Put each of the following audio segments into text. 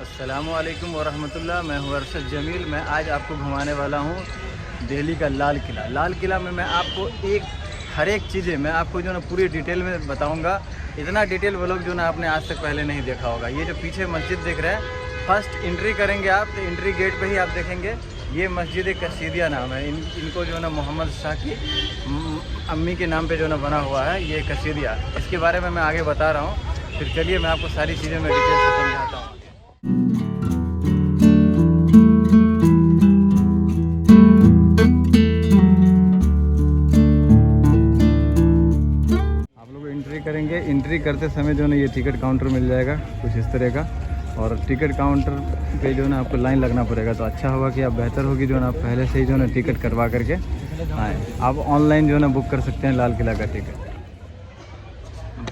अस्सलामुअलैकुम वरहमतुल्लाह। मैं हूँ अरशद जमील। मैं आज आपको घुमाने वाला हूँ दिल्ली का लाल किला। लाल किला में मैं आपको हर एक चीज़ें मैं आपको जो ना पूरी डिटेल में बताऊँगा। इतना डिटेल व्लॉग जो ना आपने आज तक पहले नहीं देखा होगा। ये जो पीछे मस्जिद देख रहे हैं, फर्स्ट एंट्री करेंगे आप तो एंट्री गेट पे ही आप देखेंगे ये मस्जिद कसीदिया नाम है। इनको जो ना मोहम्मद शाह की अम्मी के नाम पे जो ना बना हुआ है ये कसीदिया। इसके बारे में मैं आगे बता रहा हूँ। फिर चलिए मैं आपको सारी चीज़ें मैं डिटेल से समझाता हूँ। आप लोग एंट्री करेंगे, एंट्री करते समय जो ना ये टिकट काउंटर मिल जाएगा कुछ इस तरह का, और टिकट काउंटर पे जो ना आपको लाइन लगना पड़ेगा। तो अच्छा होगा कि आप बेहतर होगी जो ना आप पहले से ही जो ना टिकट करवा करके आए। आप ऑनलाइन जो ना बुक कर सकते हैं लाल किला का टिकट।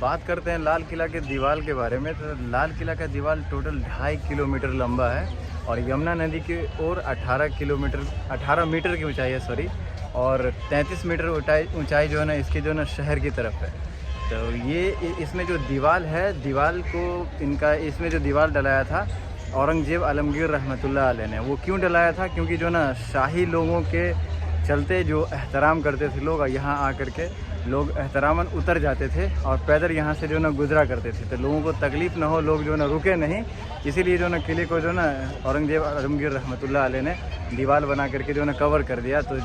बात करते हैं लाल किला के दीवार के बारे में। तो लाल किला का दीवार टोटल 2.5 किलोमीटर लंबा है और यमुना नदी की ओर 18 मीटर की ऊंचाई है और 33 मीटर ऊंचाई जो है ना इसके जो ना शहर की तरफ है। तो ये इसमें जो दीवार है, दीवार को इसमें जो दीवार डलाया था औरंगजेब आलमगीर रहमतुल्लाह अलैह ने। वो क्यों डलाया था? क्योंकि जो ना शाही लोगों के चलते जो एहतराम करते थे लोग, यहाँ आकर के लोग एहतरामन उतर जाते थे और पैदल यहाँ से जो ना गुजरा करते थे। तो लोगों को तकलीफ़ ना हो, लोग जो ना रुके नहीं, इसीलिए जो ना किले को जो ना औरंगजेब आलमगीर रहमतुल्लाह अलैह ने दीवार बना करके जो ना कवर कर दिया। तो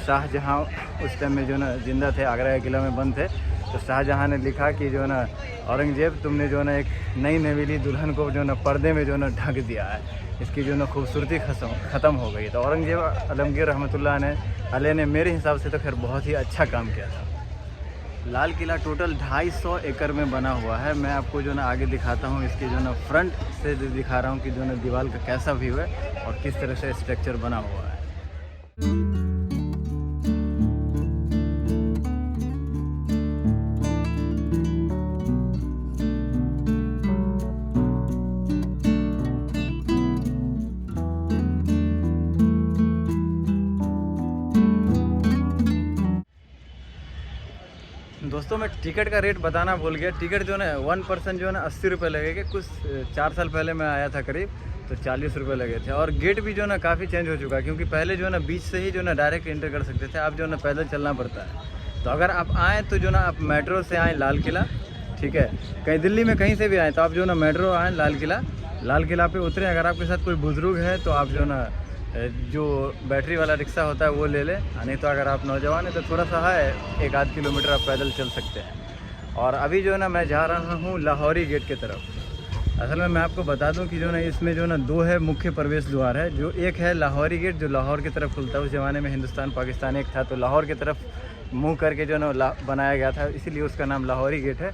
शाहजहाँ उस टाइम में जो ना जिंदा थे, आगरा के किला में बंद थे। तो शाहजहाँ ने लिखा कि जो ना औरंगजेब तुमने जो ना एक नई नवेली दुल्हन को जो ना पर्दे में जो ना ढक दिया है, इसकी जो ना खूबसूरती ख़त्म हो गई। तो औरंगजेब आलमगीर रहमतुल्लाह अलैह ने मेरे हिसाब से तो खैर बहुत ही अच्छा काम किया था। लाल किला टोटल 250 एकड़ में बना हुआ है। मैं आपको जो ना आगे दिखाता हूँ, इसके जो ना फ्रंट से दिखा रहा हूँ कि जो ना दीवार का कैसा व्यू है और किस तरह से स्ट्रक्चर बना हुआ है। दोस्तों मैं टिकट का रेट बताना भूल गया। टिकट जो ना 1 पर्सन जो ना 80 रुपये लगेगा। कुछ 4 साल पहले मैं आया था करीब, तो 40 रुपये लगे थे। और गेट भी जो ना काफ़ी चेंज हो चुका है, क्योंकि पहले जो ना बीच से ही जो ना डायरेक्ट एंटर कर सकते थे, अब जो ना पैदल चलना पड़ता है। तो अगर आप आएँ तो जो ना आप मेट्रो से आएँ लाल किला, ठीक है, कहीं दिल्ली में कहीं से भी आएँ तो आप जो ना मेट्रो आएँ लाल किला पे उतरें। अगर आपके साथ कोई बुज़ुर्ग है तो आप जो ना जो बैटरी वाला रिक्शा होता है वो ले लें, नहीं तो अगर आप नौजवान हैं तो थोड़ा सा है 1-8 किलोमीटर आप पैदल चल सकते हैं। और अभी जो ना मैं जा रहा हूँ लाहौरी गेट की तरफ। असल में मैं आपको बता दूं कि जो ना इसमें जो ना 2 है मुख्य प्रवेश द्वार है। जो एक है लाहौरी गेट जो लाहौर की तरफ खुलता है। उस ज़माने में हिंदुस्तान पाकिस्तान एक था, तो लाहौर की तरफ मुँह करके जो ना बनाया गया था, इसीलिए उसका नाम लाहौरी गेट है।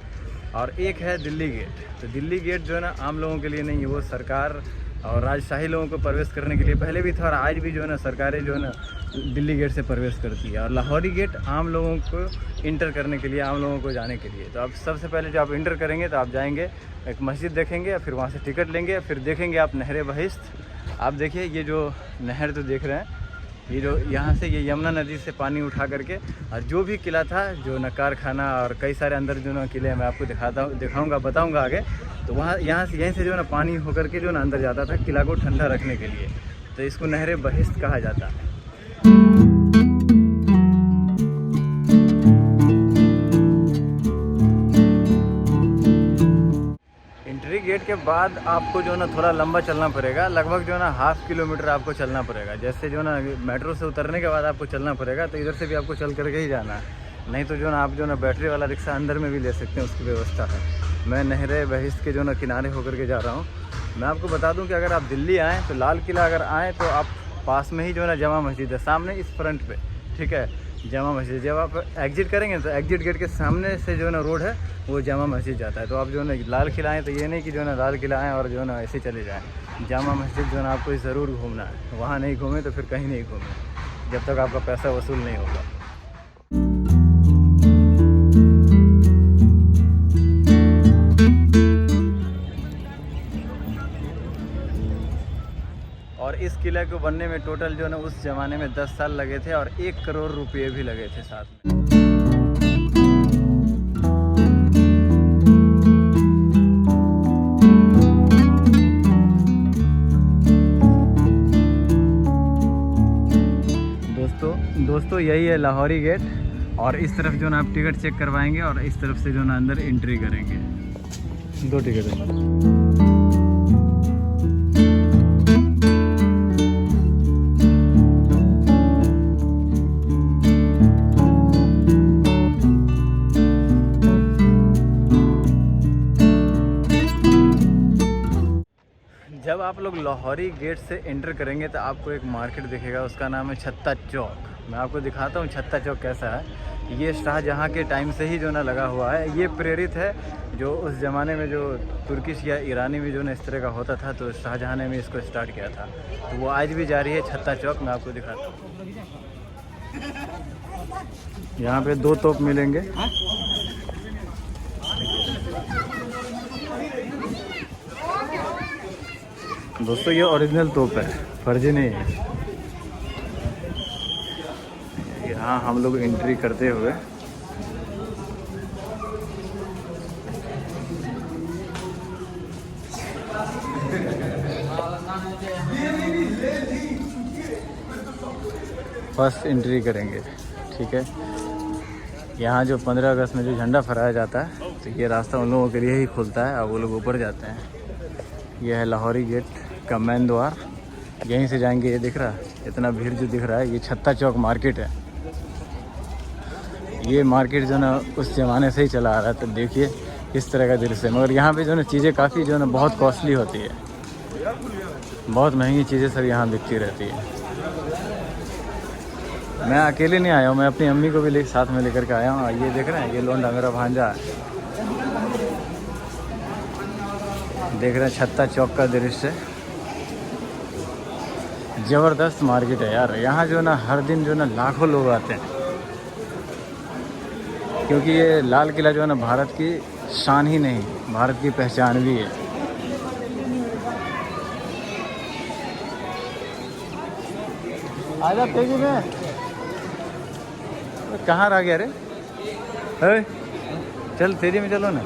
और एक है दिल्ली गेट। तो दिल्ली गेट जो है ना आम लोगों के लिए नहीं है, वो सरकार और राजशाही लोगों को प्रवेश करने के लिए पहले भी था और आज भी जो है ना सरकारें जो है ना दिल्ली गेट से प्रवेश करती है। और लाहौरी गेट आम लोगों को इंटर करने के लिए, आम लोगों को जाने के लिए। तो आप सबसे पहले जो आप इंटर करेंगे तो आप जाएंगे, एक मस्जिद देखेंगे, फिर वहाँ से टिकट लेंगे, फिर देखेंगे आप नहर बहिश्त। आप देखिए ये जो नहर तो देख रहे हैं, ये जो यहाँ से ये यमुना नदी से पानी उठा करके, और जो भी किला था जो ना कारखाना और कई सारे अंदर जो ना किले मैं आपको दिखाऊंगा बताऊंगा आगे। तो वहाँ यहीं से जो ना पानी होकर के जो ना अंदर जाता था किला को ठंडा रखने के लिए। तो इसको नहर बहिश्त कहा जाता है। एंट्री गेट के बाद आपको जो ना थोड़ा लंबा चलना पड़ेगा, लगभग जो ना 1/2 किलोमीटर आपको चलना पड़ेगा। जैसे जो ना मेट्रो से उतरने के बाद आपको चलना पड़ेगा, तो इधर से भी आपको चल करके ही जाना है। नहीं तो जो ना आप जो ना बैटरी वाला रिक्शा अंदर में भी ले सकते हैं, उसकी व्यवस्था है। मैं नहर बहिश्त के जो ना किनारे होकर के जा रहा हूँ। मैं आपको बता दूँ कि अगर आप दिल्ली आएँ तो लाल किला अगर आएँ तो आप पास में ही जो ना जामा मस्जिद है, सामने इस फ्रंट पे, ठीक है, जामा मस्जिद। जब आप एग्जिट करेंगे तो एग्जिट गेट के सामने से जो ना रोड है वो जामा मस्जिद जाता है। तो आप जो ना लाल किला आएँ तो ये नहीं कि जो ना लाल किला आएँ और जो ना ऐसे चले जाएँ। जामा मस्जिद जो ना आपको ज़रूर घूमना है। वहाँ नहीं घूमें तो फिर कहीं नहीं घूमें जब तक आपका पैसा वसूल नहीं होगा। और इस किले को बनने में टोटल जो ना उस ज़माने में 10 साल लगे थे और 1 करोड़ रुपये भी लगे थे साथ में। दोस्तों यही है लाहौरी गेट, और इस तरफ जो ना आप टिकट चेक करवाएंगे और इस तरफ से जो ना अंदर एंट्री करेंगे। 2 टिकट है। जब आप लोग लाहौरी गेट से एंटर करेंगे तो आपको एक मार्केट दिखेगा, उसका नाम है छत्ता चौक। मैं आपको दिखाता हूँ छत्ता चौक कैसा है। ये शाहजहाँ के टाइम से ही जो ना लगा हुआ है। ये प्रेरित है जो उस ज़माने में जो तुर्किश या ईरानी में जो ना इस तरह का होता था, तो शाहजहाँ ने भी इसको स्टार्ट किया था। तो वो आज भी जारी है छत्ता चौक। मैं आपको दिखाता हूँ। यहाँ पे 2 तोप मिलेंगे। दोस्तों ये ओरिजिनल तोप है, फर्जी नहीं है। यहाँ हम लोग एंट्री करते हुए फर्स्ट एंट्री करेंगे, ठीक है। यहाँ जो 15 अगस्त में जो झंडा फहराया जाता है, तो ये रास्ता उन लोगों के लिए ही खुलता है और वो लोग ऊपर जाते हैं। यह है लाहौरी गेट का मेन द्वार। यहीं से जाएंगे। ये दिख रहा है, इतना भीड़ जो दिख रहा है, ये छत्ता चौक मार्केट है। ये मार्केट जो ना उस ज़माने से ही चला आ रहा है। तो देखिए इस तरह का दृश्य है। मगर यहाँ पे जो ना चीज़ें काफ़ी जो ना बहुत कॉस्टली होती है, बहुत महंगी चीज़ें सब यहाँ बिकती रहती है। मैं अकेले नहीं आया हूँ, मैं अपनी अम्मी को भी साथ में लेकर के आया हूँ। ये देख रहे हैं, ये लोंडा मेरा भांजा है। देख रहे हैं छत्ता चौक का दृश्य। ज़बरदस्त मार्केट है यार। यहाँ जो ना हर दिन जो ना लाखों लोग आते हैं, क्योंकि ये लाल किला जो है ना भारत की शान ही नहीं, भारत की पहचान भी है। आजा तेजी में। कहाँ रह गया रे? चल तेजी में चलो ना।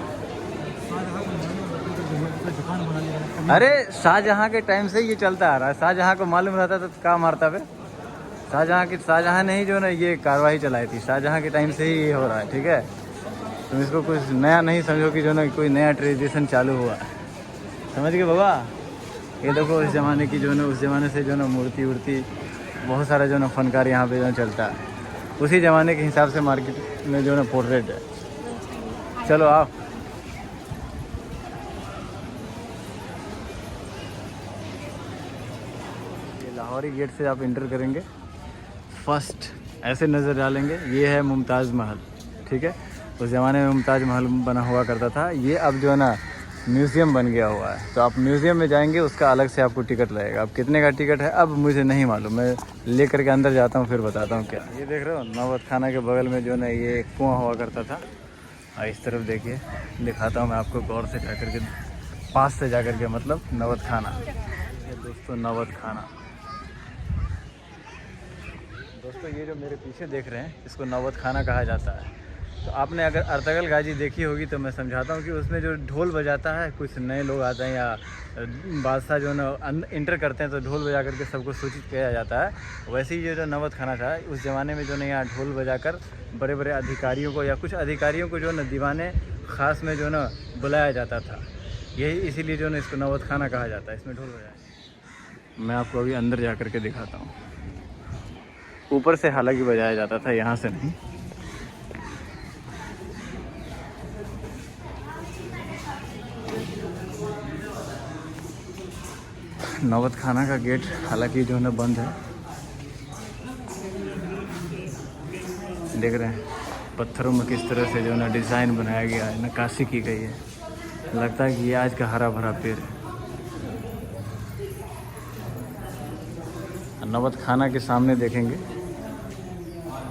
अरे शाहजहाँ के टाइम से ये चलता आ रहा है। शाहजहाँ को मालूम रहता तो क्या मारता पे। शाहजहाँ ने ही जो ना ये कार्रवाई चलाई थी। शाहजहाँ के टाइम से ही ये हो रहा है, ठीक है। तुम इसको कुछ नया नहीं समझो कि जो ना कोई नया ट्रेडिशन चालू हुआ है, समझ गए बाबा। ये देखो इस ज़माने की जो ना, उस ज़माने से जो ना मूर्ति उर्ति बहुत सारा जो ना फनकार यहाँ पे जो चलता है, उसी ज़माने के हिसाब से मार्केट में जो ना पोर्ट्रेट है। चलो आओ। ये लाहौरी गेट से आप इंटर करेंगे, फर्स्ट ऐसे नज़र डालेंगे। ये है मुमताज़ महल, ठीक है। उस ज़माने में मुमताज़ महल बना हुआ करता था। ये अब जो है ना म्यूज़ियम बन गया हुआ है। तो आप म्यूज़ियम में जाएंगे, उसका अलग से आपको टिकट लगेगा। अब कितने का टिकट है अब मुझे नहीं मालूम, मैं लेकर के अंदर जाता हूँ फिर बताता हूँ क्या। ये देख रहे हो नौबत खाना के बगल में जो ना ये कुआँ हुआ करता था। और इस तरफ देखिए, दिखाता हूँ मैं आपको गौर से जाकर के, पास से जाकर के, मतलब नौबत खाना। ये दोस्तों नौबत खाना। दोस्तों ये जो मेरे पीछे देख रहे हैं, इसको नौबत खाना कहा जाता है। तो आपने अगर अर्तगल गाजी देखी होगी तो मैं समझाता हूँ कि उसमें जो ढोल बजाता है, कुछ नए लोग आते हैं या बादशाह जो ना इंटर करते हैं तो ढोल बजा करके सबको सूचित किया जाता है। वैसे ही ये जो नौबत खाना था, उस ज़माने में जो ना यहाँ ढोल बजाकर बड़े बड़े अधिकारियों को या कुछ अधिकारियों को जो ना दीवाने ख़ास में जो ना बुलाया जाता था। यही इसीलिए जो ना इसको नौबत खाना कहा जाता है। इसमें ढोल बजाया। मैं आपको अभी अंदर जा कर के दिखाता हूँ। ऊपर से हालांकि बजाया जाता था, यहाँ से नहीं। नौबत खाना का गेट हालांकि जो है बंद है। देख रहे हैं पत्थरों में किस तरह से जो है डिज़ाइन बनाया गया है, नक्काशी की गई है। लगता है कि ये आज का हरा भरा पेड़ है। नौबत खाना के सामने देखेंगे,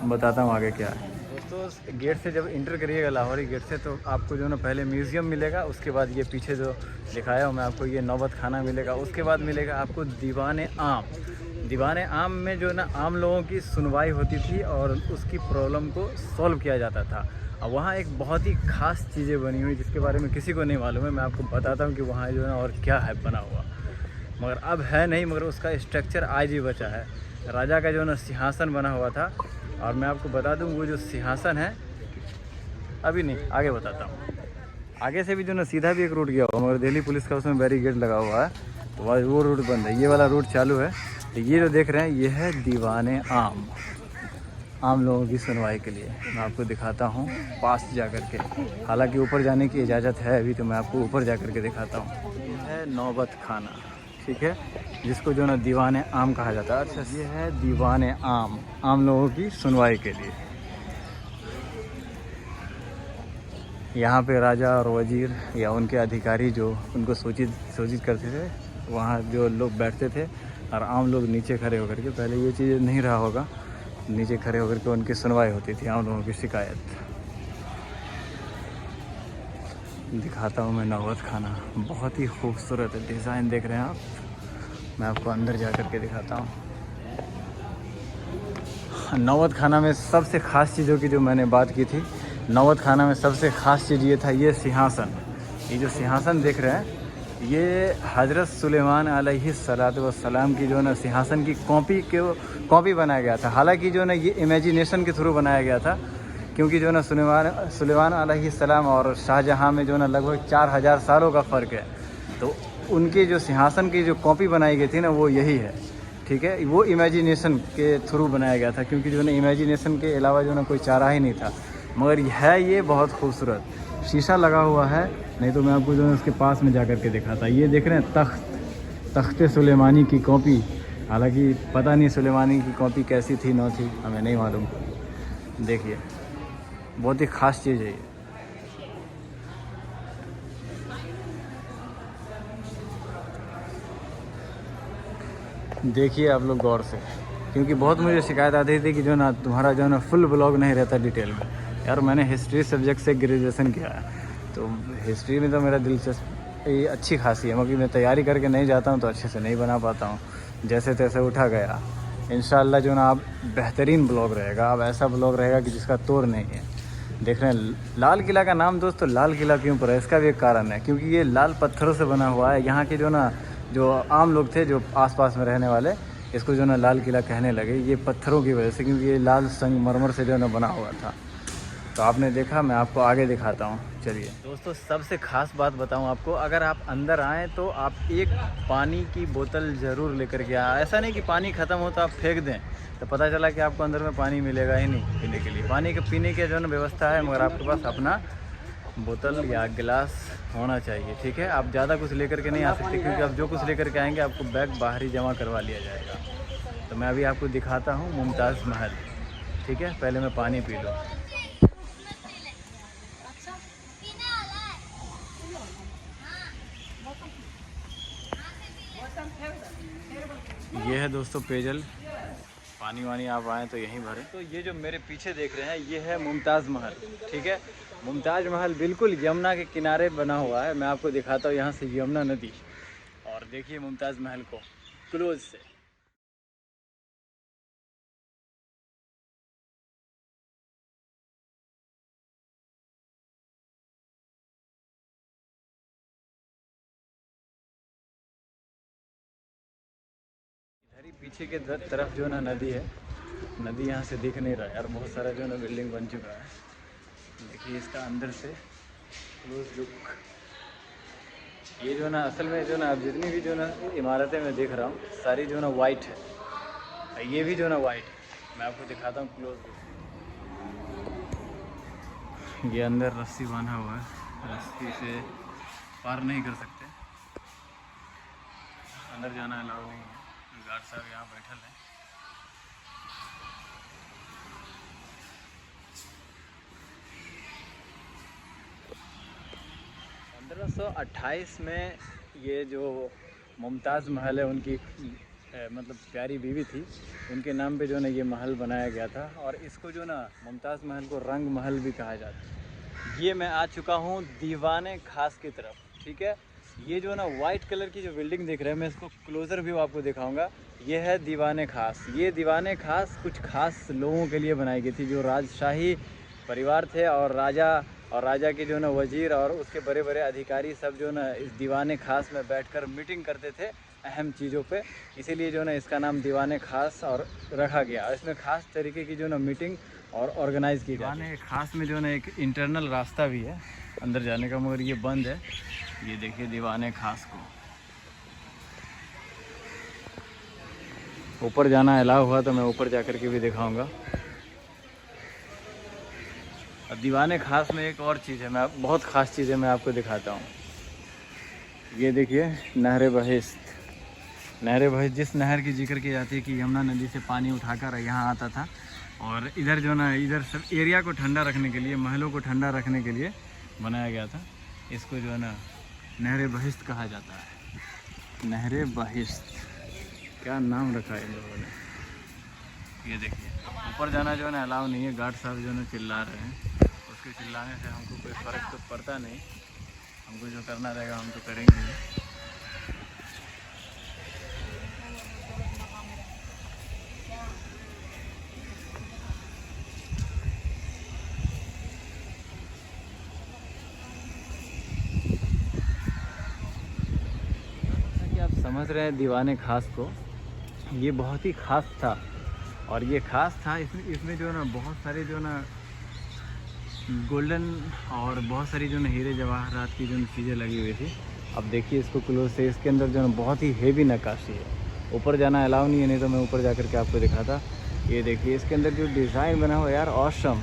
बताता हूँ आगे क्या है। दोस्तों गेट से जब इंटर करिएगा लाहौरी गेट से, तो आपको जो ना पहले म्यूज़ियम मिलेगा, उसके बाद ये पीछे जो दिखाया हूँ मैं आपको, ये नौबत खाना मिलेगा। उसके बाद मिलेगा आपको दीवान आम। दीवान आम में जो ना आम लोगों की सुनवाई होती थी और उसकी प्रॉब्लम को सॉल्व किया जाता था। और वहाँ एक बहुत ही ख़ास चीज़ें बनी हुई जिसके बारे में किसी को नहीं मालूम है। मैं आपको बताता हूँ कि वहाँ जो है और क्या है बना हुआ। मगर अब है नहीं, मगर उसका स्ट्रक्चर आज ही बचा है। राजा का जो ना सिंहासन बना हुआ था। और मैं आपको बता दूं वो जो सिंहासन है, अभी नहीं आगे बताता हूँ। आगे से भी जो ना सीधा भी एक रूट गया हुआ, मगर दिल्ली पुलिस का उसमें बैरिकेड लगा हुआ है, तो वो रूट बंद है, ये वाला रूट चालू है। तो ये जो देख रहे हैं ये है दीवाने आम लोगों की सुनवाई के लिए। मैं आपको दिखाता हूँ पास जा कर के, हालांकि ऊपर जाने की इजाज़त है अभी, तो मैं आपको ऊपर जा कर के दिखाता हूँ। ये है नौबत खाना, ठीक है, जिसको जो ना दीवाने आम कहा जाता है। अच्छा, ये है दीवाने आम लोगों की सुनवाई के लिए। यहाँ पे राजा और वजीर या उनके अधिकारी जो उनको सूचित करते थे, वहाँ जो लोग बैठते थे और आम लोग नीचे खड़े होकर के, पहले ये चीज़ नहीं रहा होगा, नीचे खड़े होकर के उनकी सुनवाई होती थी, आम लोगों की शिकायत। दिखाता हूँ मैं नौबत खाना, बहुत ही खूबसूरत है, डिज़ाइन देख रहे हैं आप। मैं आपको अंदर जा कर के दिखाता हूँ। नौबत खाना में सबसे ख़ास चीज़ों की जो मैंने बात की थी, नौबत खाना में सबसे ख़ास चीज़ ये था, ये सिंहासन। ये जो सिंहासन देख रहे हैं, ये हज़रत सुलेमान अलैहिस्सलातु वस्सलाम की जो ना सिंहासन की कॉपी बनाया गया था। हालांकि जो ना ये इमेजिनेशन के थ्रू बनाया गया था, क्योंकि जो ना सुलेमान अलैहिस्सलाम और शाहजहाँ में जो ना लगभग 4000 सालों का फ़र्क है। तो उनके जो सिंहासन की जो कॉपी बनाई गई थी ना, वो यही है, ठीक है। वो इमेजिनेशन के थ्रू बनाया गया था, क्योंकि जो ना इमेजिनेशन के अलावा जो ना कोई चारा ही नहीं था। मगर है ये बहुत खूबसूरत, शीशा लगा हुआ है, नहीं तो मैं आपको जो है उसके पास में जा कर के दिखाता। ये देख रहे हैं तख्ते सुलेमानी की कॉपी। हालांकि पता नहीं सुलेमानी की कॉपी कैसी थी न थी, हमें नहीं मालूम। देखिए बहुत ही ख़ास चीज़ है ये। देखिए आप लोग गौर से, क्योंकि बहुत मुझे शिकायत आती थी कि जो ना तुम्हारा जो ना फुल ब्लॉग नहीं रहता डिटेल में। यार मैंने हिस्ट्री सब्जेक्ट से ग्रेजुएशन किया है, तो हिस्ट्री में तो मेरा दिलचस्पी अच्छी खासी है, मगर मैं तैयारी करके नहीं जाता हूँ तो अच्छे से नहीं बना पाता हूँ, जैसे तैसे उठा गया। इंशाल्लाह जो ना आप बेहतरीन ब्लॉग रहेगा, अब ऐसा ब्लॉग रहेगा कि जिसका तोड़ नहीं है। देख रहे हैं लाल किला का नाम दोस्तों लाल किला क्यों पड़ा है, इसका भी एक कारण है, क्योंकि ये लाल पत्थरों से बना हुआ है। यहाँ के जो ना जो आम लोग थे जो आसपास में रहने वाले, इसको जो ना लाल किला कहने लगे, ये पत्थरों की वजह से, क्योंकि ये लाल संगमरमर से जो ना बना हुआ था। तो आपने देखा, मैं आपको आगे दिखाता हूँ। चलिए दोस्तों, सबसे ख़ास बात बताऊँ आपको, अगर आप अंदर आएँ तो आप एक पानी की बोतल ज़रूर लेकर के आए। ऐसा नहीं कि पानी ख़त्म हो तो आप फेंक दें, तो पता चला कि आपको अंदर में पानी मिलेगा ही नहीं पीने के लिए। पानी के पीने की जो ना व्यवस्था है, मगर आपके पास अपना बोतल या गिलास होना चाहिए, ठीक है। आप ज़्यादा कुछ लेकर के नहीं आ सकते, क्योंकि आप जो कुछ लेकर के आएंगे आपको बैग बाहर ही जमा करवा लिया जाएगा। तो मैं अभी आपको दिखाता हूँ मुमताज़ महल, ठीक है। पहले मैं पानी पी लूँ। ये है दोस्तों पेयजल, पानी वानी आप आएँ तो यहीं भरें। तो ये जो मेरे पीछे देख रहे हैं, ये है मुमताज़ महल, ठीक है। मुमताज़ महल बिल्कुल यमुना के किनारे बना हुआ है। मैं आपको दिखाता हूँ यहाँ से यमुना नदी, और देखिए मुमताज़ महल को क्लोज से। इधर ही पीछे के तरफ जो ना नदी है, नदी यहाँ से दिख नहीं रहा है यार, बहुत सारा जो ना बिल्डिंग बन चुका है। देखिए इसका अंदर से क्लोज लुक। ये जो ना असल में जो ना अब जितनी भी जो ना इमारतें मैं देख रहा हूँ, सारी जो ना वाइट है। ये भी जो ना वाइट है। मैं आपको दिखाता हूँ क्लोज लुक। ये अंदर रस्सी बांधा हुआ है, रस्सी से पार नहीं कर सकते, अंदर जाना अलाउ नहीं है। गार्ड साहब यहाँ बैठल है। 1528 में ये जो मुमताज़ महल है, उनकी मतलब प्यारी बीवी थी, उनके नाम पे जो ना ये महल बनाया गया था। और इसको जो ना मुमताज़ महल को रंग महल भी कहा जाता है। ये मैं आ चुका हूँ दीवाने खास की तरफ, ठीक है। ये जो ना वाइट कलर की जो बिल्डिंग दिख रहा है, मैं इसको क्लोज़र व्यू आपको दिखाऊंगा। ये है दीवाने खास। ये दीवाने खास कुछ खास लोगों के लिए बनाई गई थी, जो राजशाही परिवार थे और राजा और राजा के जो है ना वजीर और उसके बड़े बड़े अधिकारी सब जो है ना इस दीवाने खास में बैठकर मीटिंग करते थे अहम चीज़ों पे, इसीलिए जो है ना इसका नाम दीवाने खास और रखा गया। इसमें खास तरीके की जो है ना मीटिंग और ऑर्गेनाइज़ की जाती है। दीवाने खास में जो है ना एक इंटरनल रास्ता भी है अंदर जाने का, मगर ये बंद है। ये देखिए दीवाने खास को ऊपर जाना अलाउ हुआ तो मैं ऊपर जा कर के भी दिखाऊंगा। अब दीवाने खास में एक और चीज़ है, मैं बहुत ख़ास चीज़ है, मैं आपको दिखाता हूँ। ये देखिए नहर बहिश्त। नहर बहिश्त जिस नहर की जिक्र की जाती है कि यमुना नदी से पानी उठाकर यहाँ आता था, और इधर जो ना इधर सब एरिया को ठंडा रखने के लिए, महलों को ठंडा रखने के लिए बनाया गया था। इसको जो है ना नहर बहिश्त कहा जाता है। नहर बहिश्त क्या नाम रखा है इन लोगों ने। ये देखिए ऊपर जाना जो है ना अलाउ नहीं है, गार्ड साहब जो है ना चिल्ला रहे हैं। उसके चिल्लाने से हमको कोई फ़र्क तो पड़ता नहीं, हमको जो करना रहेगा हम तो करेंगे। कि आप समझ रहे हैं दीवाने खास को, ये बहुत ही ख़ास था। और ये ख़ास था इसमें जो है ना बहुत सारे जो ना गोल्डन और बहुत सारी जो ना हीरे जवाहरात की जो चीज़ें लगी हुई थी। अब देखिए इसको क्लोज से, इसके अंदर जो ना बहुत ही हेवी नक्काशी है। ऊपर जाना अलाउ नहीं है, नहीं तो मैं ऊपर जा कर के आपको दिखाता। ये देखिए इसके अंदर जो डिज़ाइन बना हुआ यार ऑसम।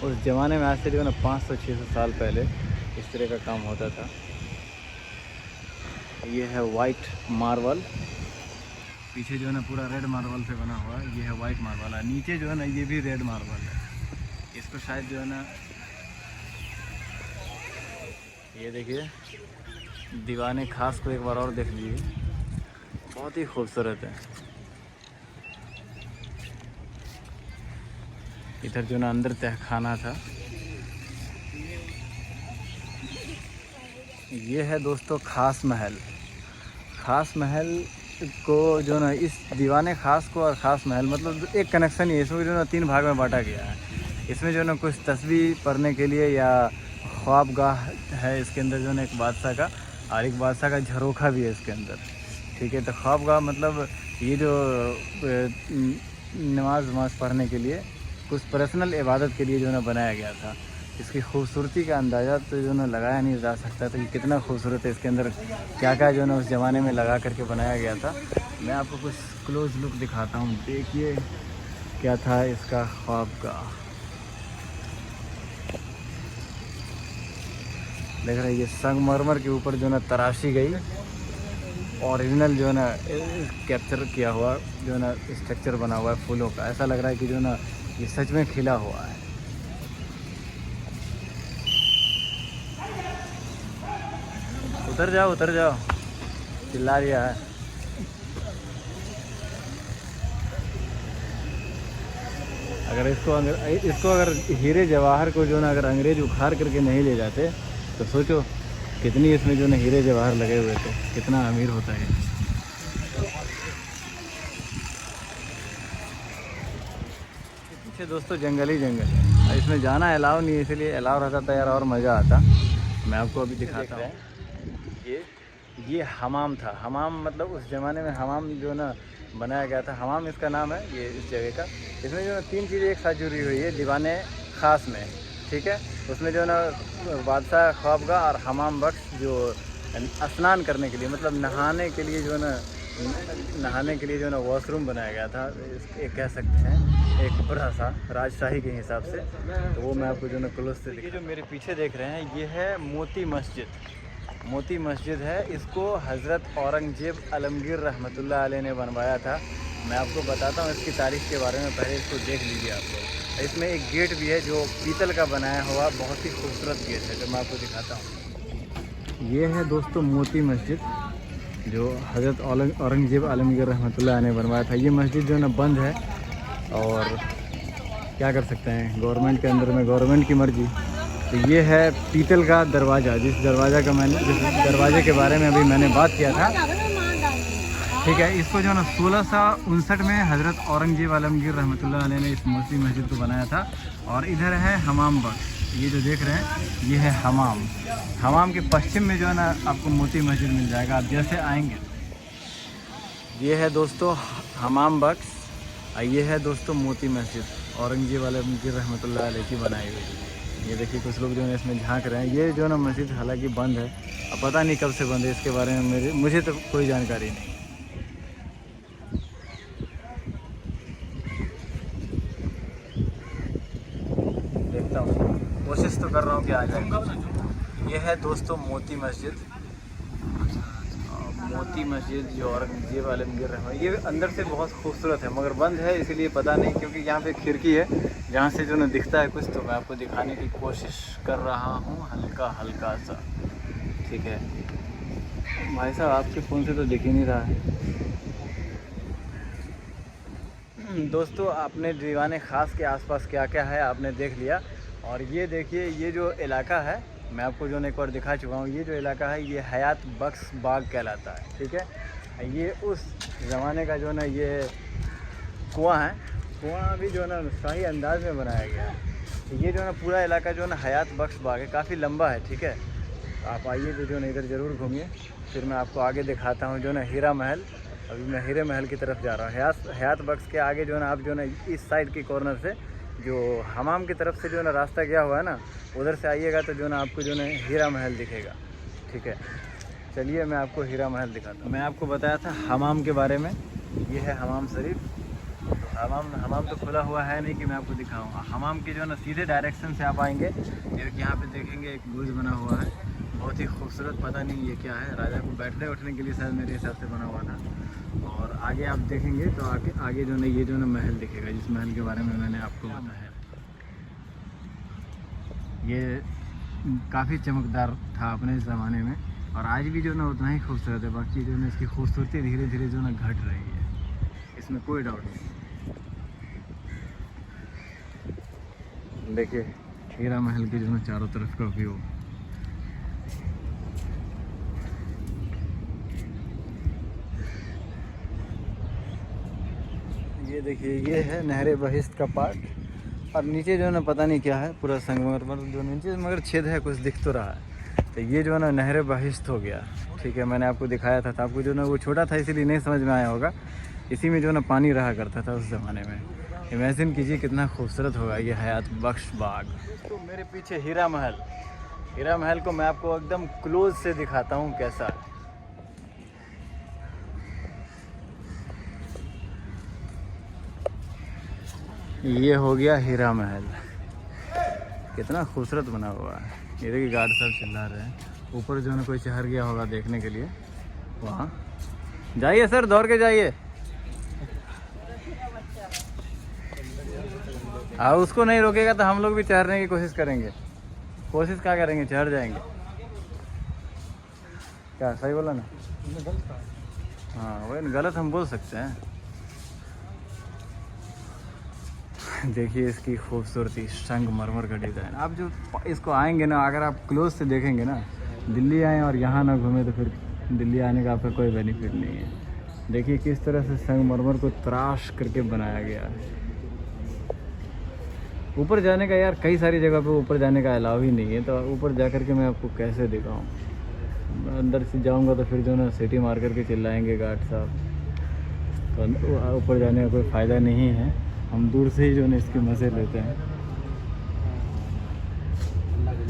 उस ज़माने में आज से जो है ना 500-600 साल पहले इस तरह का काम होता था। ये है वाइट मार्बल, पीछे जो है ना पूरा रेड मार्बल से बना हुआ है। ये है वाइट मार्बल है, नीचे जो है ना ये भी रेड मार्बल है। इसको शायद जो है ना, ये देखिए दीवाने खास को एक बार और देख लीजिए, बहुत ही खूबसूरत है। इधर जो ना अंदर तहखाना था। ये है दोस्तों खास महल। खास महल को जो ना इस दीवाने खास को और ख़ास महल मतलब एक कनेक्शन ही है। इसमें जो ना 3 भाग में बांटा गया है। इसमें जो ना कुछ तस्वीर पढ़ने के लिए या ख्वाबगाह है इसके अंदर जो ना एक बादशाह का, और एक बादशाह का झरोखा भी है इसके अंदर। ठीक है, तो ख्वाबगाह मतलब ये जो नमाज पढ़ने के लिए, कुछ पर्सनल इबादत के लिए जो ना बनाया गया था। इसकी खूबसूरती का अंदाज़ा तो जो ना लगाया नहीं जा सकता था कि कितना खूबसूरत है। इसके अंदर क्या क्या जो ना उस ज़माने में लगा करके बनाया गया था। मैं आपको कुछ क्लोज लुक दिखाता हूँ। देखिए क्या था इसका ख्वाबगाह। देख रहे हैं ये संगमरमर के ऊपर जो ना तराशी गई ओरिजिनल जो है ना कैप्चर किया हुआ जो ना स्ट्रक्चर बना हुआ है फूलों का। ऐसा लग रहा है कि जो ना ये सच में खिला हुआ है। उतर जाओ उतर जाओ, चिल्ला रिया है। इसको अगर हीरे जवाहर को जो ना अगर अंग्रेज उखाड़ करके नहीं ले जाते तो सोचो कितनी इसमें जो ना हीरे जवाहर लगे हुए थे, कितना अमीर होता है। पीछे दोस्तों जंगल ही जंगल, इसमें जाना अलाउ नहीं है, इसलिए अलाउ रहता था यार और मज़ा आता। मैं आपको अभी दिखाता हूँ। ये हमाम था। हमाम मतलब उस ज़माने में हमाम जो ना बनाया गया था, हमाम इसका नाम है ये इस जगह का। इसमें जो 3 चीज़ें एक साथ जुड़ी हुई है दीवाने ख़ास में। ठीक है, उसमें जो ना बादशाह ख्वाबगाह और हमाम बख्श जो स्नान करने के लिए मतलब नहाने के लिए जो ना वॉशरूम बनाया गया था। एक कह सकते हैं एक बड़ा सा राजशाही के हिसाब से। तो वो मैं आपको जो ना क्लोज से देखिए। जो मेरे पीछे देख रहे हैं ये है मोती मस्जिद। मोती मस्जिद है, इसको हज़रत औरंगज़ेब आलमगीर रहमतुल्लाह अलैह ने बनवाया था। मैं आपको बताता हूँ इसकी तारीख़ के बारे में, पहले इसको देख लीजिए आप लोग। इसमें एक गेट भी है जो पीतल का बनाया हुआ, बहुत ही खूबसूरत गेट है, जो मैं आपको दिखाता हूँ। ये है दोस्तों मोती मस्जिद जो हज़रत औरंगज़ेब आलमगीर रहमतुल्लाह ने बनवाया था। ये मस्जिद जो है ना बंद है, और क्या कर सकते हैं, गवर्नमेंट के अंदर में गवर्नमेंट की मर्ज़ी। तो ये है पीतल का दरवाज़ा, जिस दरवाजे के बारे में अभी मैंने बात किया था। ठीक है, इसको जो ना 1659 में हज़रत औरंगज़ेब आलमगीर रहमतुल्लाह अलैह ने इस मोती मस्जिद को बनाया था। और इधर है हमाम बख्श। ये जो देख रहे हैं ये है हमाम। हमाम के पश्चिम में जो है ना आपको मोती मस्जिद मिल जाएगा। आप जैसे आएंगे, ये है दोस्तों हमाम बख्श, और ये है दोस्तों मोती मस्जिद, औरंगजेब वाले रहमतुल्लाह अलैह की बनाई हुई। ये देखिए कुछ लोग जो है इसमें झांक रहे हैं। ये जो है ना मस्जिद हालांकि बंद है, अब पता नहीं कब से बंद है, इसके बारे में मुझे तो कोई जानकारी नहीं। देखता हूँ, कोशिश तो कर रहा हूँ कि आ जाए। ये है दोस्तों मोती मस्जिद। मोती मस्जिद जो औरंगजेब वाले गिर रहे हैं, ये अंदर से बहुत खूबसूरत है मगर बंद है, इसीलिए पता नहीं, क्योंकि यहाँ पे खिड़की है जहाँ से जो ना दिखता है कुछ, तो मैं आपको दिखाने की कोशिश कर रहा हूँ हल्का हल्का सा। ठीक है भाई साहब, आपके फ़ोन से तो दिख ही नहीं रहा है। दोस्तों आपने दीवाने ख़ास के आसपास क्या क्या है आपने देख लिया। और ये देखिए, ये जो इलाका है मैं आपको जो एक बार दिखा चुका हूँ, ये जो इलाका है ये हयात बख्श बाग कहलाता है। ठीक है, ये उस ज़माने का जो ना ये कुआं है, कुआं भी जो ना शाही अंदाज में बनाया गया है। ये जो ना पूरा इलाका जो ना हयात बख्श बाग है, काफ़ी लंबा है। ठीक है, आप आइए तो जो ना इधर ज़रूर घूमिए, फिर मैं आपको आगे दिखाता हूँ जो ना हीरा महल। अभी मैं हीरे महल की तरफ जा रहा हूँ। हयात बख्श के आगे जो ना आप जो ना इस साइड की कॉर्नर से जो हमाम की तरफ से जो ना रास्ता गया हुआ है ना, उधर से आइएगा तो जो ना आपको जो ना हीरा महल दिखेगा। ठीक है, चलिए मैं आपको हीरा महल दिखाता हूँ। मैं आपको बताया था हमाम के बारे में, ये है हमाम शरीफ। तो हमाम तो खुला हुआ है नहीं कि मैं आपको दिखाऊँ। हमाम की जो ना सीधे डायरेक्शन से आप आएंगे, यहाँ पे देखेंगे एक बुर्ज बना हुआ है, बहुत ही खूबसूरत। पता नहीं ये क्या है, राजा को बैठने उठने के लिए शायद मेरे हिसाब से बना हुआ था। और आगे आप देखेंगे तो आगे जो ना ये जो ना महल दिखेगा, जिस महल के बारे में मैंने आपको बताया। ये काफ़ी चमकदार था अपने ज़माने में, और आज भी जो ना उतना ही खूबसूरत है। बाकी जो ना इसकी खूबसूरती धीरे धीरे जो ना घट रही है, इसमें कोई डाउट नहीं। देखिए हीरा महल के जो ना चारों तरफ का व्यू। ये देखिए, ये है नहरे बहिश्त का पार्ट, और नीचे जो है ना पता नहीं क्या है, पूरा संगमरमर जो नीचे मगर छेद है, कुछ दिख तो रहा है। तो ये जो है ना नहरे बहिश्त हो गया। ठीक है, मैंने आपको दिखाया था, आपको जो ना वो छोटा था इसीलिए नहीं समझ में आया होगा। इसी में जो ना पानी रहा करता था उस ज़माने में। इमेजिन कीजिए कितना खूबसूरत होगा ये हयात बख्श बाग। तो मेरे पीछे हीरा महल, हीरा महल को मैं आपको एकदम क्लोज से दिखाता हूँ कैसा है। ये हो गया हीरा महल, कितना खूबसूरत बना हुआ है। ये देखिए गार्ड साहब चिल्ला रहे हैं, ऊपर जो है कोई चढ़ गया होगा देखने के लिए। वहाँ जाइए सर, दौड़ के जाइए। हाँ, उसको नहीं रोकेगा तो हम लोग भी चढ़ने की कोशिश करेंगे। कोशिश क्या करेंगे, चढ़ जाएंगे। क्या सही बोला ना? हाँ वही गलत हम बोल सकते हैं। देखिए इसकी खूबसूरती, संगमरमर का डिज़ाइन। आप जो इसको आएंगे ना, अगर आप क्लोज से देखेंगे ना, दिल्ली आएँ और यहाँ ना घूमें तो फिर दिल्ली आने का आपका कोई बेनिफिट नहीं है। देखिए किस तरह से संगमरमर को तराश करके बनाया गया है। ऊपर जाने का यार कई सारी जगह पे ऊपर जाने का अलाउ ही नहीं है, तो ऊपर जा कर के मैं आपको कैसे दिखाऊँ। अंदर से जाऊँगा तो फिर जो ना सिटी मार करके चिल्लाएँगे गार्ड साहब, तो ऊपर जाने का कोई फ़ायदा नहीं है। हम दूर से ही जो है इसके मज़े लेते हैं।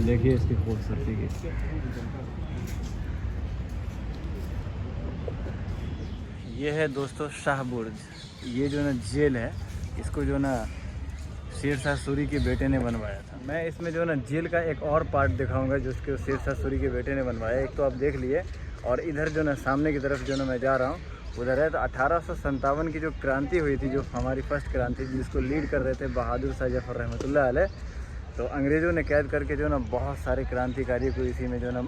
देखिए इसकी खूबसूरती की। ये है दोस्तों शाह बुर्ज। ये जो ना जेल है, इसको जो ना शेरशाह सूरी के बेटे ने बनवाया था। मैं इसमें जो ना जेल का एक और पार्ट दिखाऊंगा जिसको शेरशाह सूरी के बेटे ने बनवाया। एक तो आप देख लिए, और इधर जो ना सामने की तरफ जो ना मैं जा रहा हूँ उधर है। तो 1857 की जो क्रांति हुई थी, जो हमारी फर्स्ट क्रांति, जिसको लीड कर रहे थे बहादुर शाह जफर रहमतुल्लाह अलैह, तो अंग्रेज़ों ने कैद करके जो ना बहुत सारे क्रांतिकारियों को इसी में जो ना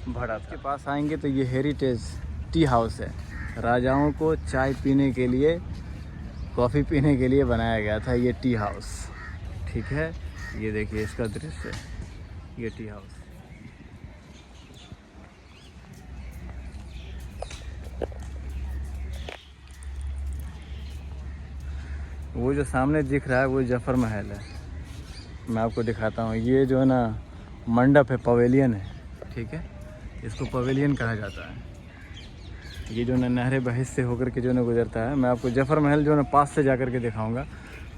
भरा था। के पास आएंगे तो ये हेरिटेज टी हाउस है। राजाओं को चाय पीने के लिए, कॉफ़ी पीने के लिए बनाया गया था ये टी हाउस। ठीक है, ये देखिए इसका दृश्य, ये टी हाउस। वो जो सामने दिख रहा है वो जफर महल है। मैं आपको दिखाता हूँ। ये जो है ना मंडप है, पवेलियन है, ठीक है, इसको पवेलियन कहा जाता है। ये जो ना नहर बहस से होकर के जो ना गुजरता है। मैं आपको जफ़र महल जो ना पास से जा कर के दिखाऊँगा।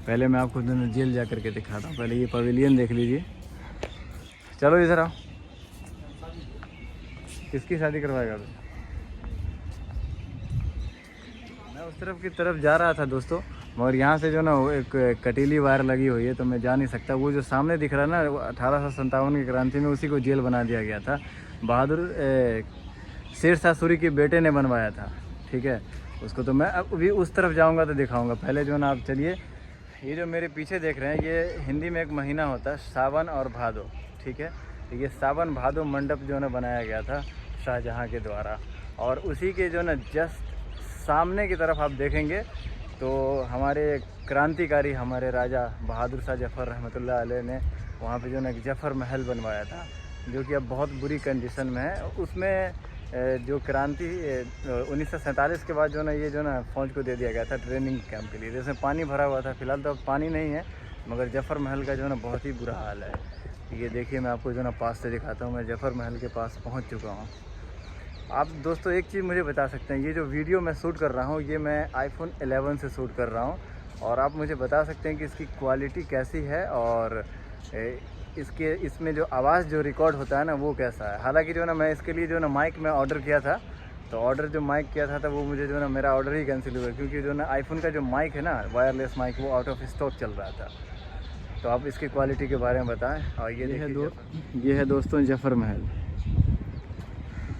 पहले मैं आपको जो ना जेल जा कर के दिखाता हूँ। पहले ये पवेलियन देख लीजिए। चलो इधर आओ। किसकी शादी करवाएगा अभी? मैं उस तरफ की तरफ जा रहा था दोस्तों, मगर यहाँ से जो ना वो एक कटीली वायर लगी हुई है, तो मैं जा नहीं सकता। वो जो सामने दिख रहा है ना, 1857 की क्रांति में उसी को जेल बना दिया गया था। बहादुर शेर शाह सूरी के बेटे ने बनवाया था, ठीक है। उसको तो मैं अब भी उस तरफ जाऊँगा तो दिखाऊँगा। पहले जो ना आप चलिए, ये जो मेरे पीछे देख रहे हैं, ये हिंदी में एक महीना होता है सावन और भादो, ठीक है। तो ये सावन भादो मंडप जो ना बनाया गया था शाहजहाँ के द्वारा। और उसी के जो ना जस्ट सामने की तरफ आप देखेंगे तो हमारे क्रांतिकारी, हमारे राजा बहादुर शाह जफ़र रहमतुल्लाह अलैह ने वहाँ पे जो ना जफ़र महल बनवाया था, जो कि अब बहुत बुरी कंडीशन में है। उसमें जो क्रांति 1947 के बाद जो ना ये जो ना फ़ौज को दे दिया गया था ट्रेनिंग कैंप के लिए। जिसमें पानी भरा हुआ था, फिलहाल तो अब पानी नहीं है, मगर जफ़र महल का जो ना बहुत ही बुरा हाल है। ये देखिए, मैं आपको जो ना पास से दिखाता हूँ। मैं जफ़र महल के पास पहुँच चुका हूँ। आप दोस्तों एक चीज़ मुझे बता सकते हैं, ये जो वीडियो मैं शूट कर रहा हूँ, ये मैं iPhone 11 से शूट कर रहा हूँ। और आप मुझे बता सकते हैं कि इसकी क्वालिटी कैसी है और इसमें जो आवाज़ जो रिकॉर्ड होता है ना, वो कैसा है। हालांकि जो ना मैं इसके लिए जो ना माइक मैं ऑर्डर किया था, तो ऑर्डर जो माइक किया था वो मुझे जो ना मेरा ऑर्डर ही कैंसिल हुआ, क्योंकि जो ना आईफोन का जो माइक है ना, वायरलेस माइक, वो आउट ऑफ स्टॉक चल रहा था। तो आप इसकी क्वालिटी के बारे में बताएं। और ये है दोस्तों जफ़र महल।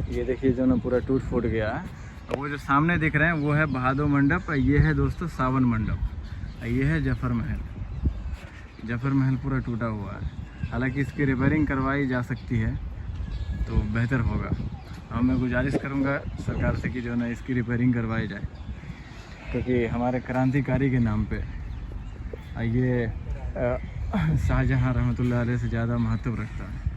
ये देखिए जो ना पूरा टूट फूट गया है। और वो जो सामने दिख रहे हैं वो है बहादुर मंडप। ये है दोस्तों सावन मंडप। ये है जफ़र महल। जफ़र महल पूरा टूटा हुआ है। हालांकि इसकी रिपेयरिंग करवाई जा सकती है तो बेहतर होगा। और मैं गुजारिश करूंगा सरकार से कि जो ना इसकी रिपेयरिंग करवाई जाए, क्योंकि हमारे क्रांतिकारी के नाम पे ये शाहजहाँ रहमतुल्लाह अलैह से ज़्यादा महत्व रखता है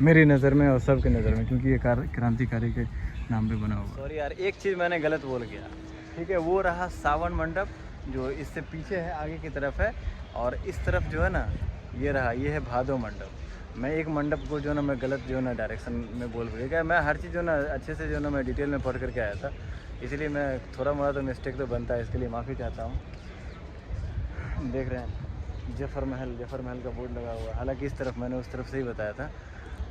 मेरी नज़र में और सबके नज़र में, क्योंकि ये क्रांतिकारी के नाम पे बना हुआ। सॉरी यार, एक चीज़ मैंने गलत बोल गया, ठीक है। वो रहा सावन मंडप जो इससे पीछे है, आगे की तरफ है। और इस तरफ जो है ना ये रहा, ये है भादो मंडप। मैं एक मंडप को जो ना मैं गलत जो ना डायरेक्शन में बोल गया। मैं हर चीज़ जो ना अच्छे से जो ना मैं डिटेल में पढ़ करके आया था, इसलिए मैं थोड़ा मोड़ा तो मिस्टेक तो बनता है, इसके लिए माफ़ी चाहता हूँ। देख रहे हैं जफ़र महल का बोर्ड लगा हुआ है। हालांकि इस तरफ मैंने उस तरफ से ही बताया था,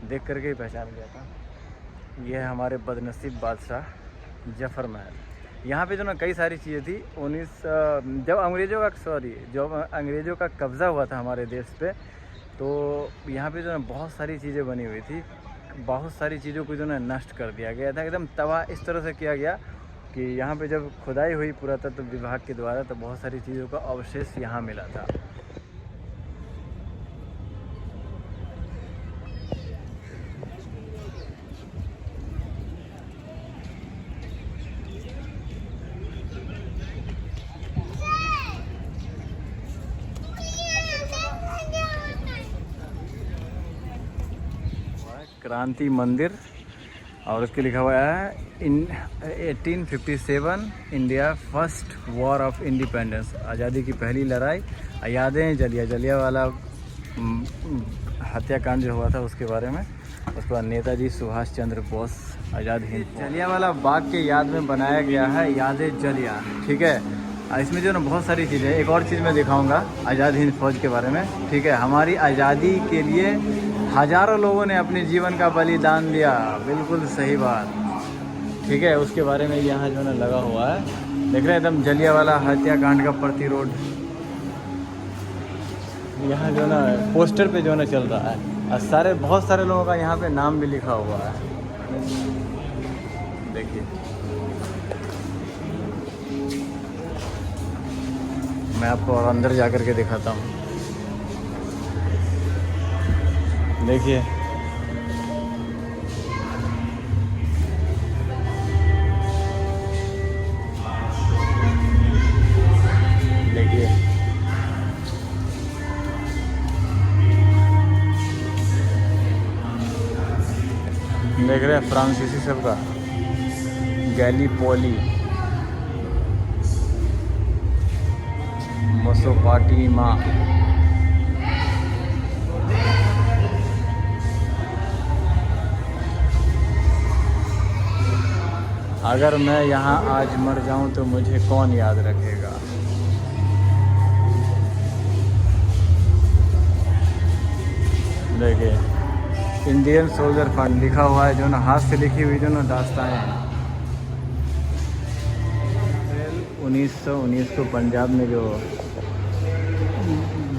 देख करके ही पहचान गया था। ये है हमारे बदनसीब बादशाह जफ़र महल। यहाँ पे जो ना कई सारी चीज़ें थी। जब अंग्रेज़ों का कब्ज़ा हुआ था हमारे देश पे, तो यहाँ पे जो ना बहुत सारी चीज़ें बनी हुई थी। बहुत सारी चीज़ों को जो ना नष्ट कर दिया गया था, एकदम तबाह इस तरह से किया गया कि यहाँ पे जब खुदाई हुई पुरातत्व विभाग के द्वारा, तो बहुत सारी चीज़ों का अवशेष यहाँ मिला था। क्रांति मंदिर, और उसके लिखा हुआ है इन 1857 India first war of independence, आज़ादी की पहली लड़ाई, यादें जलियांवाला हत्याकांड जो हुआ था उसके बारे में। उसके बाद नेताजी सुभाष चंद्र बोस आज़ाद हिंद। जलियांवाला बाग के याद में बनाया गया है यादें जलियां, ठीक है। इसमें जो ना बहुत सारी चीज़ें, एक और चीज़ मैं दिखाऊंगा आज़ाद हिंद फौज के बारे में, ठीक है। हमारी आज़ादी के लिए हज़ारों लोगों ने अपने जीवन का बलिदान दिया, बिल्कुल सही बात, ठीक है। उसके बारे में यहाँ जो ना लगा हुआ है, देख रहे हैं एकदम जलियांवाला हत्याकांड का प्रतिरोध। यहाँ जो ना पोस्टर पे जो ना चल रहा है, और बहुत सारे लोगों का यहाँ पे नाम भी लिखा हुआ है, देखिए। मैं आपको और अंदर जा कर के दिखाता हूँ, देखिए। देखिए देख रहे हैं फ्रांसीसी सब का गैलीपोली, मोसोपोटामिया, अगर मैं यहाँ आज मर जाऊँ तो मुझे कौन याद रखेगा। देखिए इंडियन सोल्जर फंड लिखा हुआ है, जो ना हाथ से लिखी हुई जो ना दास्तानें हैं। 1919 को पंजाब में जो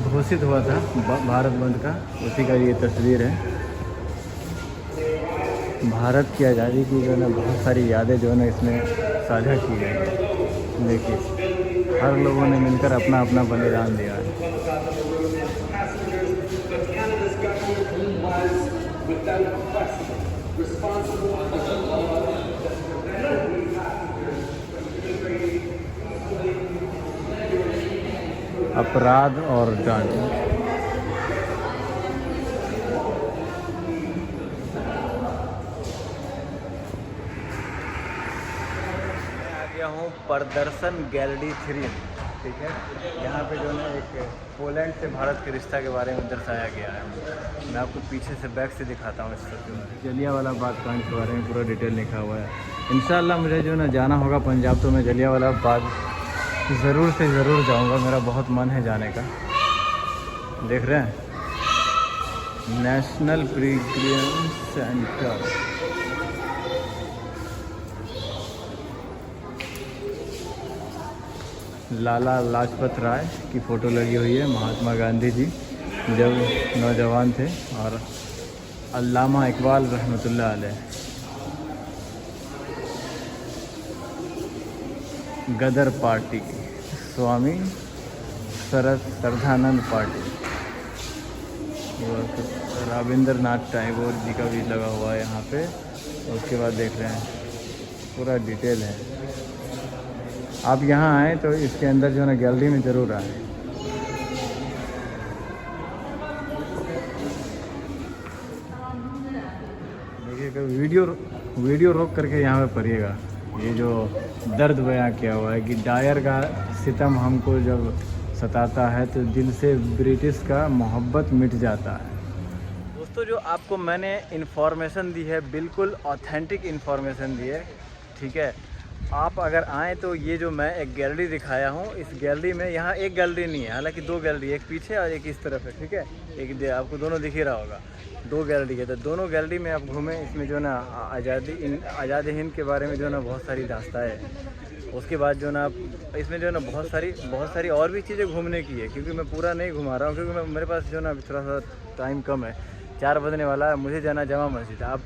घोषित हुआ था भारत बंद का, उसी का ये तस्वीर है। भारत की आज़ादी की जो है ना बहुत सारी यादें जो है ना इसमें साझा की गई है। देखिए हर लोगों ने मिलकर अपना अपना बलिदान दिया है। अपराध और दंड। हूँ प्रदर्शन गैलरी 3, ठीक है। यहाँ पे जो है एक पोलैंड से भारत के रिश्ता के बारे में दर्शाया गया है। मैं आपको पीछे से बैक से दिखाता हूँ। इस जलियांवाला बाग कांड के बारे में पूरा डिटेल लिखा हुआ है। इंशाल्लाह मुझे जो ना जाना होगा पंजाब, तो मैं जलियांवाला बाग ज़रूर से ज़रूर जाऊँगा। मेरा बहुत मन है जाने का। देख रहे हैं नेशनल प्रीग्रेम सेंटर। लाला लाजपत राय की फ़ोटो लगी हुई है। महात्मा गांधी जी जब नौजवान थे, और अल्लामा इकबाल रहमतुल्लाह अलैह। गदर पार्टी, स्वामी श्रद्धानंद पार्टी, रविंद्रनाथ टैगोर जी का भी लगा हुआ है यहाँ पे। उसके बाद देख रहे हैं पूरा डिटेल है। आप यहाँ आए तो इसके अंदर जो है ना गैलरी में ज़रूर आए। देखिए वीडियो रोक करके यहाँ पे पढ़िएगा। ये जो दर्द बयां किया हुआ है कि डायर का सितम हमको जब सताता है तो दिल से ब्रिटिश का मोहब्बत मिट जाता है। दोस्तों जो आपको मैंने इन्फॉर्मेशन दी है बिल्कुल ऑथेंटिक इन्फॉर्मेशन दी है, ठीक है। आप अगर आएँ तो ये जो मैं एक गैलरी दिखाया हूँ, इस गैलरी में यहाँ एक गैलरी नहीं है, हालांकि दो गैलरी, एक पीछे और एक इस तरफ है, ठीक है। एक आपको दोनों दिख ही रहा होगा, दो गैलरी है। तो दोनों गैलरी में आप घूमें। इसमें जो ना आज़ादी हिंद के बारे में जो ना बहुत सारी दास्ताएँ है। उसके बाद जो ना आप इसमें जो ना बहुत सारी और भी चीज़ें घूमने की है, क्योंकि मैं पूरा नहीं घुमा रहा हूँ, क्योंकि मेरे पास जो ना थोड़ा सा टाइम कम है। 4 बजने वाला है, मुझे जाना जामा मस्जिद। आप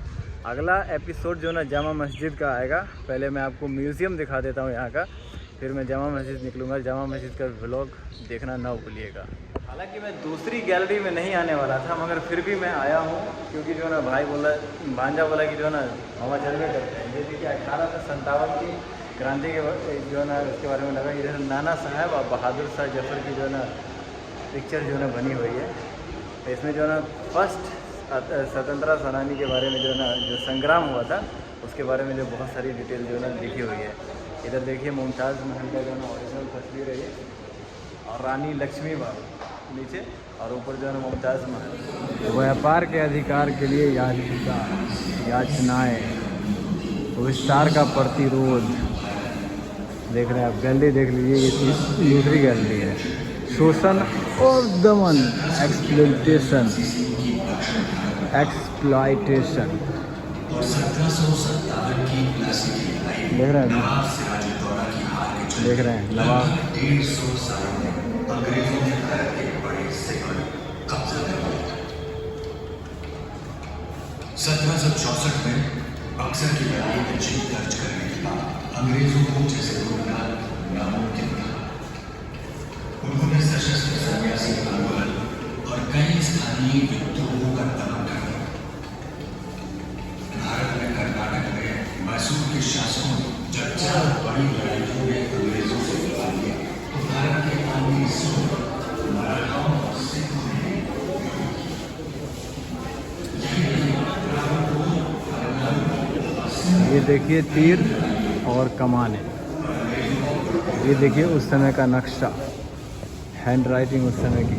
अगला एपिसोड जो ना जामा मस्जिद का आएगा। पहले मैं आपको म्यूज़ियम दिखा देता हूँ यहाँ का, फिर मैं जामा मस्जिद निकलूँगा। जामा मस्जिद का व्लॉग देखना ना भूलिएगा। हालांकि मैं दूसरी गैलरी में नहीं आने वाला था, मगर फिर भी मैं आया हूँ, क्योंकि जो ना भांजा बोला कि जो ना मामा चलवे करते हैं। ये देखिए 1857 की क्रांति के जो ना उसके बारे में लगा। इधर नाना साहब और बहादुर शाह जफर की जो ना पिक्चर जो ना बनी हुई है। तो इसमें जो ना फर्स्ट स्वतंत्रता सेनानी के बारे में जो ना जो संग्राम हुआ था, उसके बारे में जो बहुत सारी डिटेल जो ना लिखी हुई है। इधर देखिए मुमताज़ महल का जो ना ओरिजिनल तस्वीर है ये, और रानी लक्ष्मीबाई नीचे, और ऊपर जो है ना मुमताज़ महल। व्यापार के अधिकार के लिए याचनाएँ, विस्तार का प्रतिरोध। देख रहे हैं आप, गैलरी देख लीजिए। ये दूसरी गैलरी है। शोषण और दमन, एक्सप्लॉयटेशन। देख रहे हैं नवाब। में बक्सर की लड़ाई में जीत दर्ज करने के बाद अंग्रेजों को जिसे रोकना नामुमकिन था, उन्होंने सशस्त्र सन्यासी आंदोलन और कई स्थानीय विद्रोहों का दमन कर दिया। भारत में कर्नाटक में मैसूर के शासकों ने जब 4 बड़ी लड़ाइयों में अंग्रेजों से लड़ा लिया, तो भारत के अन्य हिस्सों मराठाओं और सिखों ने ये देखिए तीर और कमाने। ये देखिए उस समय का नक्शा, हैंड राइटिंग उस समय की।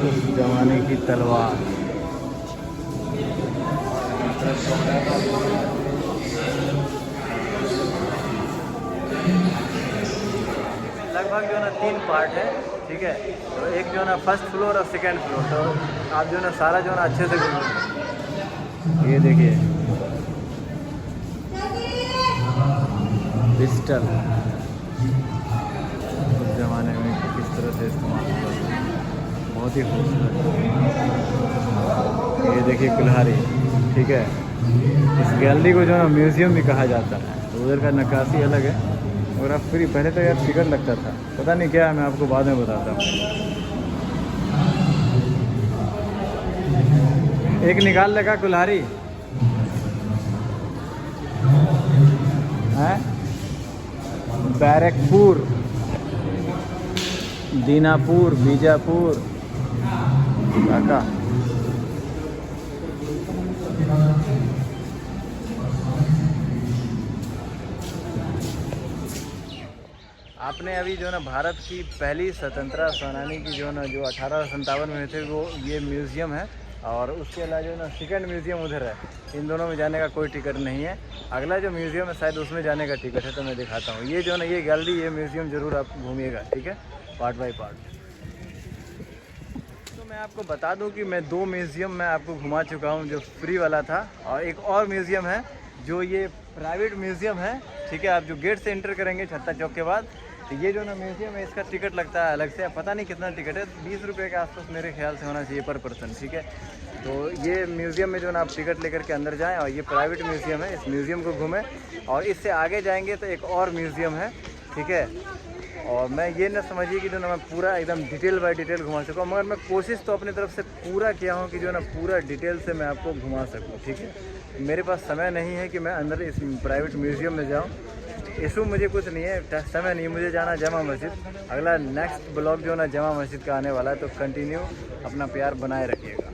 उस जमाने की तलवार। लगभग जो है ना 3 पार्ट है, ठीक है। तो एक जो है ना फर्स्ट फ्लोर और सेकंड फ्लोर, तो आप जो है ना सारा जो है ना अच्छे से घूमेंगे। ये देखिए पिस्टल उस ज़माने में किस तरह से इस्तेमाल हुआ, बहुत ही खूबसूरत। ये देखिए कुल्हाड़ी, ठीक है। इस गैलरी को जो है ना म्यूज़ियम भी कहा जाता है। उधर का नक्काशी अलग है। और आप फ्री, पहले तो यार टिकट लगता था, पता नहीं क्या है, मैं आपको बाद में बताता हूँ। एक निकाल लगा कुल्हाड़ी है। बैरकपुर, दीनापुर, बीजापुर, काका। आपने अभी जो है ना भारत की पहली स्वतंत्रता सेनानी की जो है ना जो 1857 में थे, वो ये म्यूज़ियम है। और उसके अलावा जो है ना सेकंड म्यूज़ियम उधर है। इन दोनों में जाने का कोई टिकट नहीं है। अगला जो म्यूज़ियम है शायद उसमें जाने का टिकट है, तो मैं दिखाता हूँ। ये जो है ना ये गैलरी, ये म्यूज़ियम ज़रूर आप घूमिएगा, ठीक है, पार्ट बाय पार्ट। तो मैं आपको बता दूं कि मैं 2 म्यूज़ियम मैं आपको घुमा चुका हूं, जो फ्री वाला था। और एक और म्यूज़ियम है जो ये प्राइवेट म्यूज़ियम है, ठीक है। आप जो गेट से एंटर करेंगे छत्ता चौक के बाद, तो ये जो ना म्यूज़ियम है, इसका टिकट लगता है अलग से। पता नहीं कितना टिकट है, 20 रुपये के आसपास मेरे ख्याल से होना चाहिए पर पर्सन, ठीक है। तो ये म्यूज़ियम में जो ना आप टिकट लेकर के अंदर जाएँ, और ये प्राइवेट म्यूज़ियम है, इस म्यूज़ियम को घूमें। और इससे आगे जाएंगे तो एक और म्यूज़ियम है, ठीक है। और मैं ये ना समझिए कि जो ना मैं पूरा एकदम डिटेल बाय डिटेल घुमा चुका हूँ, मगर मैं कोशिश तो अपनी तरफ से पूरा किया हूँ कि जो ना पूरा डिटेल से मैं आपको घुमा सकूँ, ठीक है। मेरे पास समय नहीं है कि मैं अंदर इस प्राइवेट म्यूज़ियम में जाऊँ। इशू मुझे कुछ नहीं है, समय नहीं, मुझे जाना जमा मस्जिद। अगला नेक्स्ट ब्लॉग जो ना जमा मस्जिद का आने वाला है, तो कंटिन्यू अपना प्यार बनाए रखिएगा।